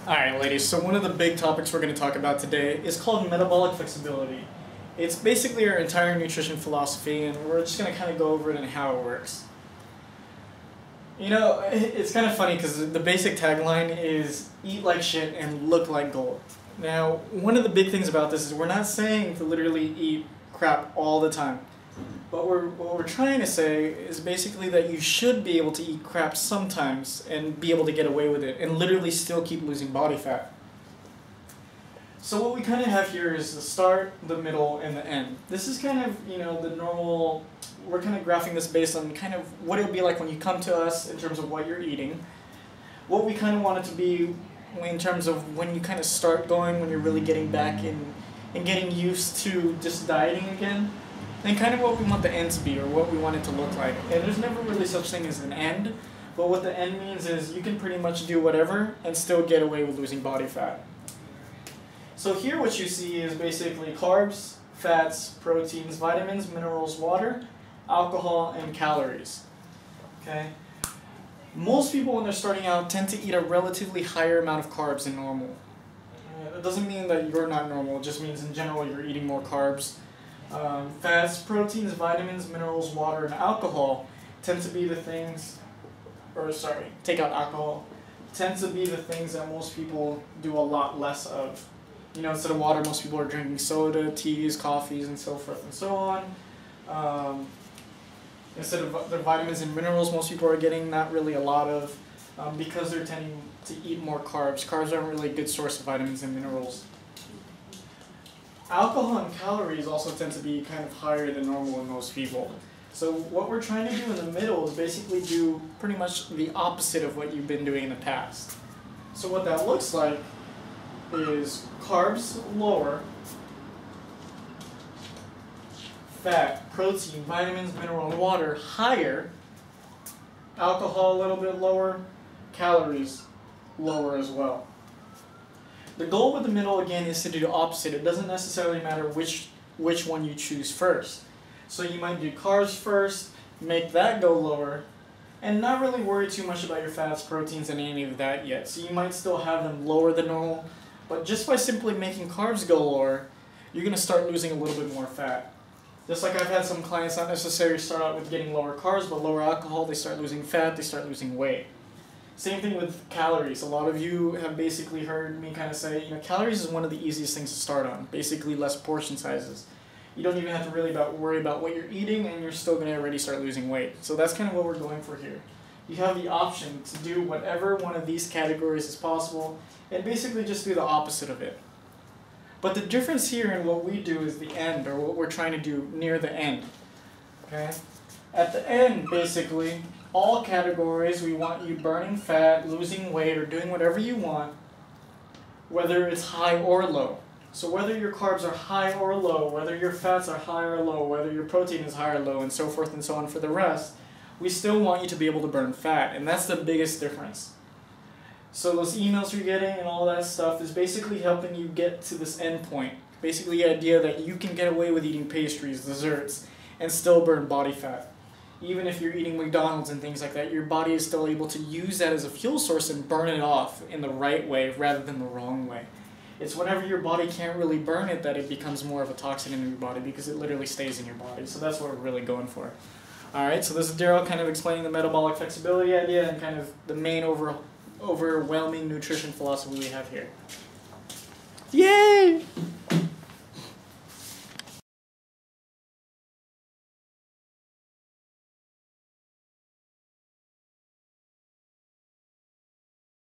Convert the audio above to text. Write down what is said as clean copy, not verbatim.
Alright ladies, so one of the big topics we're going to talk about today is called metabolic flexibility. It's basically our entire nutrition philosophy, and we're just going to kind of go over it and how it works. You know, it's kind of funny because the basic tagline is eat like shit and look like gold. Now, one of the big things about this is we're not saying to literally eat crap all the time. But what we're trying to say is basically that you should be able to eat crap sometimes and be able to get away with it and literally still keep losing body fat. So what we kind of have here is the start, the middle, and the end. This is kind of, you know, the normal, we're kind of graphing this based on kind of what it would be like when you come to us in terms of what you're eating. What we kind of want it to be in terms of when you kind of start going, when you're really getting back in and getting used to just dieting again. And kind of what we want the end to be, or what we want it to look like. And there's never really such thing as an end, but what the end means is you can pretty much do whatever and still get away with losing body fat. So here what you see is basically carbs, fats, proteins, vitamins, minerals, water, alcohol, and calories. Okay? Most people when they're starting out tend to eat a relatively higher amount of carbs than normal. It doesn't mean that you're not normal, it just means in general you're eating more carbs. Fats, proteins, vitamins, minerals, water, and alcohol tend to be the things, take out alcohol, tend to be the things that most people do a lot less of. You know, instead of water, most people are drinking soda, teas, coffees, and so forth and so on. Instead of the vitamins and minerals, most people are getting not really a lot of, because they're tending to eat more carbs. Carbs aren't really a good source of vitamins and minerals. Alcohol and calories also tend to be kind of higher than normal in most people. So what we're trying to do in the middle is basically do pretty much the opposite of what you've been doing in the past. So what that looks like is carbs lower, fat, protein, vitamins, mineral, and water higher, alcohol a little bit lower, calories lower as well. The goal with the middle, again, is to do the opposite. It doesn't necessarily matter which one you choose first. So you might do carbs first, make that go lower, and not really worry too much about your fats, proteins, and any of that yet. So you might still have them lower than normal, but just by simply making carbs go lower, you're going to start losing a little bit more fat. Just like I've had some clients not necessarily start out with getting lower carbs, but lower alcohol, they start losing fat, they start losing weight. Same thing with calories. A lot of you have basically heard me kind of say, you know, calories is one of the easiest things to start on. Basically less portion sizes. You don't even have to really worry about what you're eating, and you're still going to already start losing weight. So that's kind of what we're going for here. You have the option to do whatever one of these categories is possible, and basically just do the opposite of it. But the difference here in what we do is the end, or what we're trying to do near the end. Okay? At the end, basically, all categories, we want you burning fat, losing weight, or doing whatever you want, whether it's high or low. So whether your carbs are high or low, whether your fats are high or low, whether your protein is high or low, and so forth and so on for the rest, we still want you to be able to burn fat, and that's the biggest difference. So those emails you're getting and all that stuff is basically helping you get to this end point. Basically the idea that you can get away with eating pastries, desserts, and still burn body fat. Even if you're eating McDonald's and things like that, your body is still able to use that as a fuel source and burn it off in the right way rather than the wrong way. It's whenever your body can't really burn it that it becomes more of a toxin in your body, because it literally stays in your body. So that's what we're really going for. Alright, so this is Daryl kind of explaining the metabolic flexibility idea and kind of the main overwhelming nutrition philosophy we have here. Yeah!